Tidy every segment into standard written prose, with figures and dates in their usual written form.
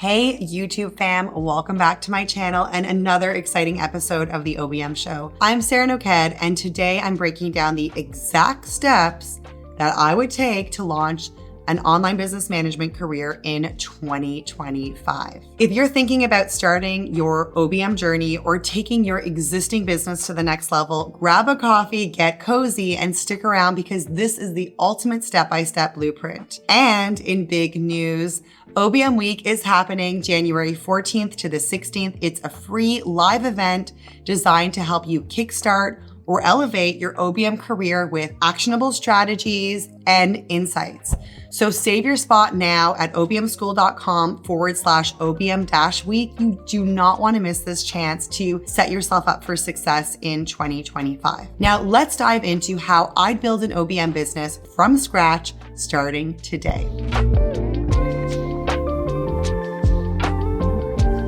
Hey YouTube fam, welcome back to my channel and another exciting episode of the OBM Show. I'm Sarah Noked, and today I'm breaking down the exact steps that I would take to launch an online business management career in 2025. If you're thinking about starting your OBM journey or taking your existing business to the next level, grab a coffee, get cozy, and stick around because this is the ultimate step-by-step blueprint. And in big news, OBM Week is happening January 14th to the 16th. It's a free live event designed to help you kickstart or elevate your OBM career with actionable strategies and insights. So save your spot now at obmschool.com/OBM-week. You do not want to miss this chance to set yourself up for success in 2025. Now let's dive into how I build an OBM business from scratch starting today.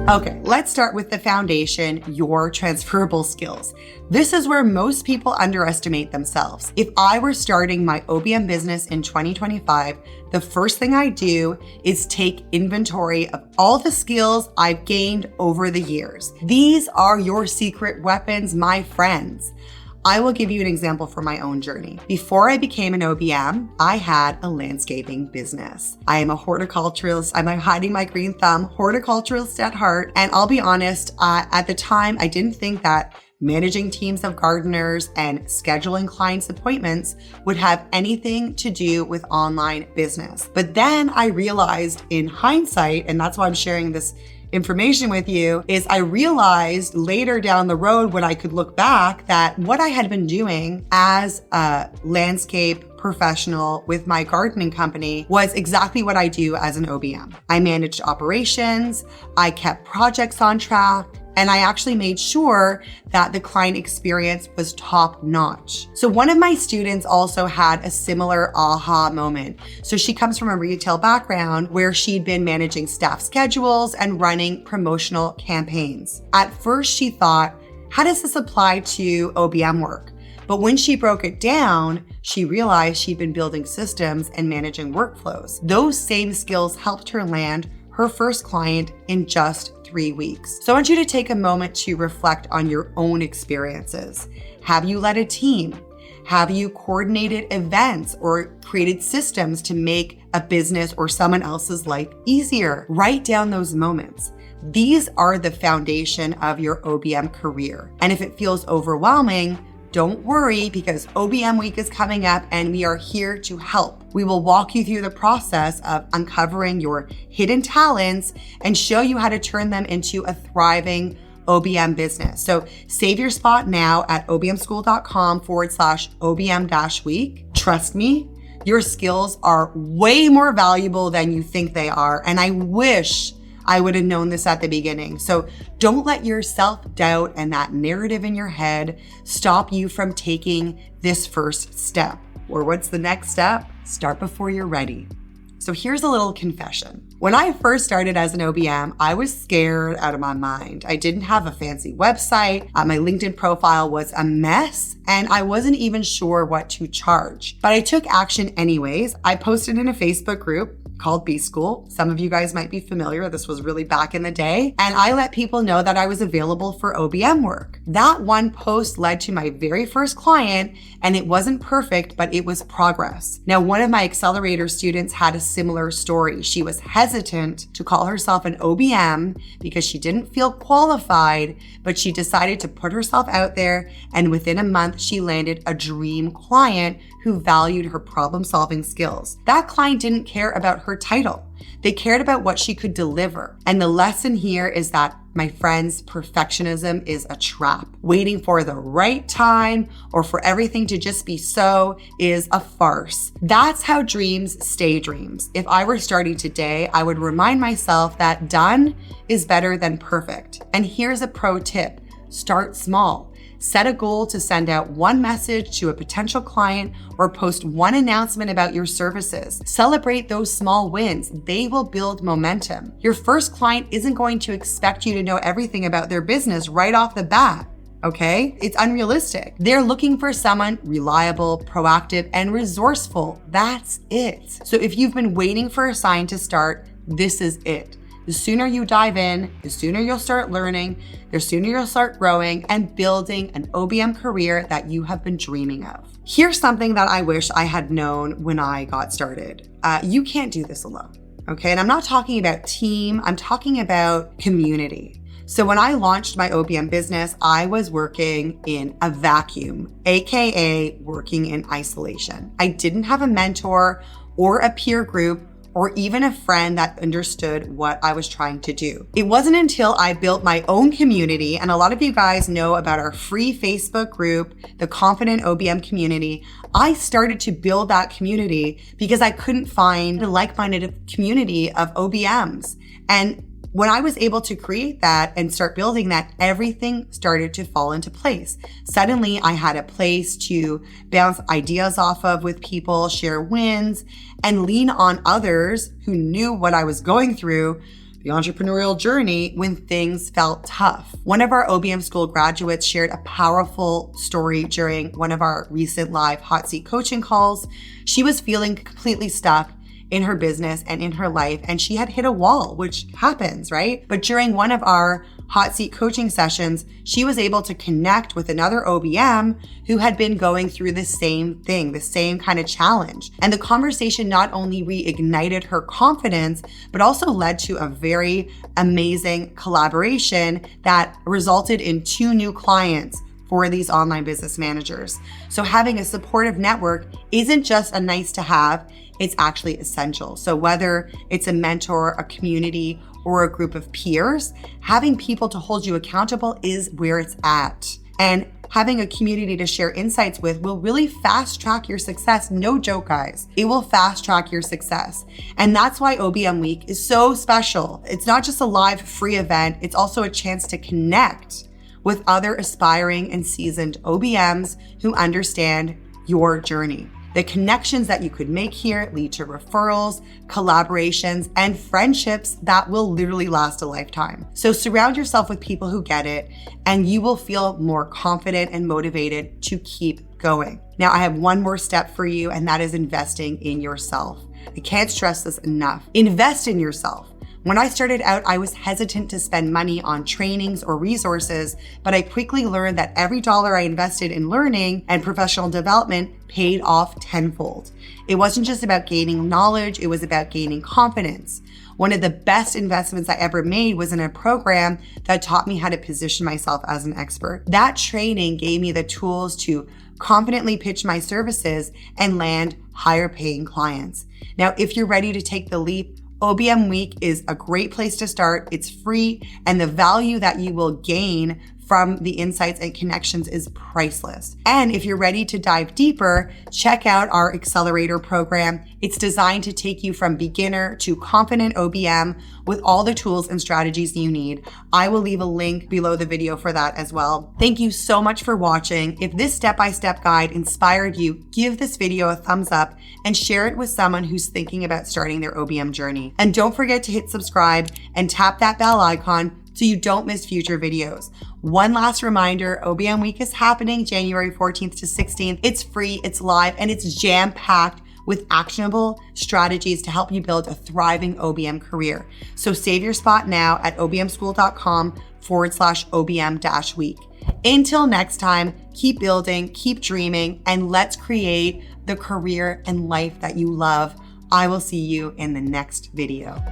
Okay, let's start with the foundation, your transferable skills. This is where most people underestimate themselves. If I were starting my OBM business in 2025, the first thing I do is take inventory of all the skills I've gained over the years. These are your secret weapons, my friends. I will give you an example from my own journey. Before I became an OBM, I had a landscaping business. I am a horticulturalist. I'm hiding my green thumb, horticulturalist at heart. And I'll be honest, at the time, I didn't think that managing teams of gardeners and scheduling clients' appointments would have anything to do with online business. But then I realized in hindsight, and that's why I'm sharing this information with you, is I realized later down the road when I could look back that what I had been doing as a landscape professional with my gardening company was exactly what I do as an OBM. I managed operations, I kept projects on track, and I actually made sure that the client experience was top notch. So one of my students also had a similar aha moment. So she comes from a retail background where she'd been managing staff schedules and running promotional campaigns. At first she thought, how does this apply to OBM work? But when she broke it down, she realized she'd been building systems and managing workflows. Those same skills helped her land her first client in just 3 weeks. So I want you to take a moment to reflect on your own experiences. Have you led a team? Have you coordinated events or created systems to make a business or someone else's life easier? Write down those moments. These are the foundation of your OBM career. And if it feels overwhelming, don't worry, because OBM Week is coming up and we are here to help. We will walk you through the process of uncovering your hidden talents and show you how to turn them into a thriving OBM business. So save your spot now at obmschool.com/OBM-week. Trust me, your skills are way more valuable than you think they are. And I wish I would have known this at the beginning. So don't let your self-doubt and that narrative in your head stop you from taking this first step. Or what's the next step? Start before you're ready. So here's a little confession. When I first started as an OBM, I was scared out of my mind. I didn't have a fancy website. My LinkedIn profile was a mess, and I wasn't even sure what to charge. But I took action anyways. I posted in a Facebook group called B School. Some of you guys might be familiar. This was really back in the day. And I let people know that I was available for OBM work. That one post led to my very first client, and it wasn't perfect, but it was progress. Now, one of my accelerator students had a similar story. She was hesitant to call herself an OBM because she didn't feel qualified, but she decided to put herself out there, and within a month, she landed a dream client who valued her problem-solving skills. That client didn't care about her title. They cared about what she could deliver. And the lesson here is that, my friends, perfectionism is a trap. Waiting for the right time or for everything to just be so is a farce. That's how dreams stay dreams. If I were starting today, I would remind myself that done is better than perfect. And here's a pro tip. Start small. Set a goal to send out one message to a potential client or post one announcement about your services. Celebrate those small wins. They will build momentum. Your first client isn't going to expect you to know everything about their business right off the bat. Okay? It's unrealistic. They're looking for someone reliable, proactive, and resourceful. That's it. So if you've been waiting for a sign to start, this is it. The sooner you dive in, the sooner you'll start learning, the sooner you'll start growing and building an OBM career that you have been dreaming of. Here's something that I wish I had known when I got started. You can't do this alone, okay? And I'm not talking about team, I'm talking about community. So when I launched my OBM business, I was working in a vacuum, AKA working in isolation. I didn't have a mentor or a peer group or even a friend that understood what I was trying to do. It wasn't until I built my own community, and a lot of you guys know about our free Facebook group, the Confident OBM community. I started to build that community because I couldn't find a like-minded community of OBMs. And when I was able to create that and start building that, everything started to fall into place. Suddenly, I had a place to bounce ideas off of with people, share wins, and lean on others who knew what I was going through, the entrepreneurial journey, when things felt tough. One of our OBM school graduates shared a powerful story during one of our recent live hot seat coaching calls. She was feeling completely stuck in her business and in her life, and she had hit a wall, which happens, right? But during one of our hot seat coaching sessions, she was able to connect with another OBM who had been going through the same thing, the same kind of challenge. And the conversation not only reignited her confidence, but also led to a very amazing collaboration that resulted in 2 new clients for these online business managers. So having a supportive network isn't just a nice to have, it's actually essential. So whether it's a mentor, a community, or a group of peers, having people to hold you accountable is where it's at. And having a community to share insights with will really fast track your success. No joke, guys. It will fast track your success. And that's why OBM Week is so special. It's not just a live free event, it's also a chance to connect with other aspiring and seasoned OBMs who understand your journey. The connections that you could make here lead to referrals, collaborations, and friendships that will literally last a lifetime. So surround yourself with people who get it, and you will feel more confident and motivated to keep going. Now, I have one more step for you, and that is investing in yourself. I can't stress this enough. Invest in yourself. When I started out, I was hesitant to spend money on trainings or resources, but I quickly learned that every dollar I invested in learning and professional development paid off tenfold. It wasn't just about gaining knowledge, it was about gaining confidence. One of the best investments I ever made was in a program that taught me how to position myself as an expert. That training gave me the tools to confidently pitch my services and land higher paying clients. Now, if you're ready to take the leap, OBM Week is a great place to start. It's free, and the value that you will gain from the insights and connections is priceless. And if you're ready to dive deeper, check out our accelerator program. It's designed to take you from beginner to confident OBM with all the tools and strategies you need. I will leave a link below the video for that as well. Thank you so much for watching. If this step-by-step guide inspired you, give this video a thumbs up and share it with someone who's thinking about starting their OBM journey. And don't forget to hit subscribe and tap that bell icon so you don't miss future videos. One last reminder, OBM Week is happening January 14th to 16th. It's free, it's live, and it's jam-packed with actionable strategies to help you build a thriving OBM career. So save your spot now at obmschool.com/OBM-week. Until next time, keep building, keep dreaming, and let's create the career and life that you love. I will see you in the next video.